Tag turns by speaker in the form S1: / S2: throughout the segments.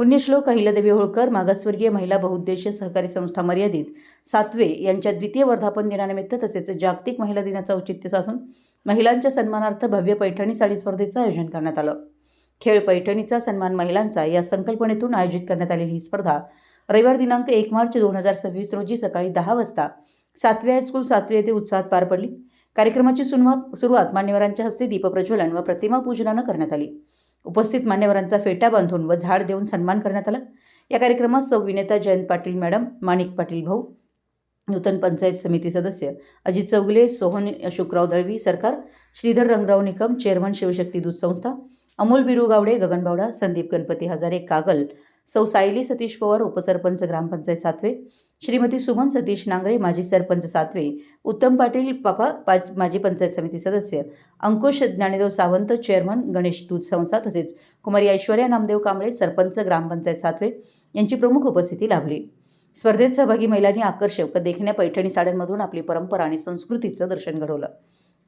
S1: पुण्यश्लोक अहिल्यादेवी होळकर मागासवर्गीय महिला बहुउद्देशीय सहकारी संस्था मर्यादित सातवे यांच्या द्वितीय वर्धापन दिनानिमित्त तसेच जागतिक महिला दिनाचं औचित्य साधून महिलांच्या सन्मानार्थ भव्य पैठणी साडी स्पर्धेचं आयोजन करण्यात आलं। खेळ पैठणीचा सन्मान महिलांचा या संकल्पनेतून आयोजित करण्यात आलेली ही स्पर्धा रविवार दिनांक 1 मार्च 2026 रोजी सकाळी 10 वाजता सातवे हायस्कूल सातवे येथे उत्साहात पार पडली। कार्यक्रमाची सुरुवात मान्यवरांच्या हस्ते दीपप्रज्वलन व प्रतिमा पूजनानं करण्यात आली। उपस्थित मान्यवरांचा फेटा बांधून व झाड देऊन सन्मान करण्यात आला। या कार्यक्रमात सौ विनेता जयंत पाटील मॅडम, माणिक पाटील भाऊ, नूतन पंचायत समिती सदस्य अजित चौगले, सोहन अशोकराव दळवी सरकार, श्रीधर रंगराव निकम चेअरमन शिवशक्ती दूध संस्था, अमोल बिरू गावडे गगन बावडा, संदीप गणपती हजारे कागल, सौ सायली सतीश पवार उपसरपंच ग्रामपंचायत सातवे, श्रीमती सुमन सतीश नांगरे माजी सरपंच सातवे, उत्तम पाटील पापा माजी पंचायत समिती सदस्य, अंकुश ज्ञानेदेव सावंत चेअरमन गणेश दूध संस्था तसेच कुमारी ऐश्वर्या नामदेव कांबळे सरपंच ग्रामपंचायत सातवे यांची प्रमुख उपस्थिती लाभली। स्पर्धेत सहभागी महिलांनी आकर्षक व देखण्या पैठणी साड्यांमधून आपली परंपरा आणि संस्कृतीचं दर्शन घडवलं।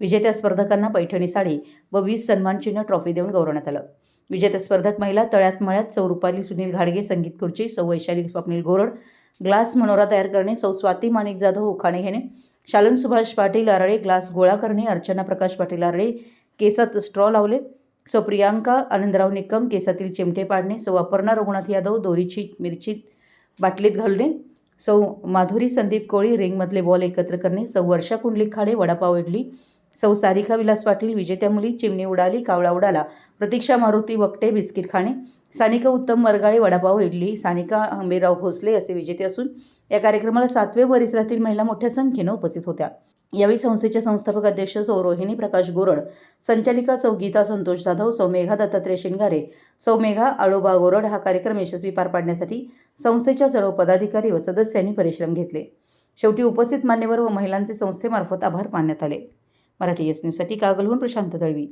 S1: विजेत्या स्पर्धकांना पैठणी साडी व 20 सन्मानचिन्ह ट्रॉफी देऊन गौरवण्यात आलं। विजेत्या स्पर्धक महिला तळ्यात मळ्यात सौ रुपाली सुनील घाडगे संगीत खुर्ची, सौ वैशाली स्वप्नील गोरड ग्लास मनोरा तयार करणे, सौ स्वाती माणिक जाधव उखाणे घेणे, शालन सुभाष पाटील आरळे ग्लास गोळा करणे, अर्चना प्रकाश पाटील आरळे केसात स्ट्रॉ लावले, सौ प्रियांका आनंदराव निकम केसातील चिमटे पाडणे, सौ अपर्णा रघुनाथ यादव दोरीची मिरची बाटलीत घालणे, सौ माधुरी संदीप कोळी रिंगमधले बॉल एकत्र करणे, सौ वर्षा कुंडलिक खाडे वडापाव इडली, सौ सारिका विलास पाटील विजेत्या मुली चिमणी उडाली कावळा उडाला, प्रतीक्षा मारुती वकटे बिस्किट खाणे, सानिका उत्तम मरगाळे वडापाव इडली, सानिका हंबीरराव भोसले असे विजेते असून या कार्यक्रमाला सातवे परिसरातील महिला मोठ्या संख्येनं उपस्थित होत्या। यावेळी संस्थेच्या संस्थापक अध्यक्ष सौ रोहिणी प्रकाश गोरड, संचालिका सौ गीता संतोष जाधव, सौ मेघा दत्तात्रय शिंगारे, सौ मेघा आळोबा गोरड हा कार्यक्रम यशस्वी पार पाडण्यासाठी संस्थेच्या सर्व पदाधिकारी व सदस्यांनी परिश्रम घेतले। शेवटी उपस्थित मान्यवर व महिलांचे संस्थेमार्फत आभार मानण्यात आले। मराठी एस न्यूजसाठी कागलहून प्रशांत दळवी।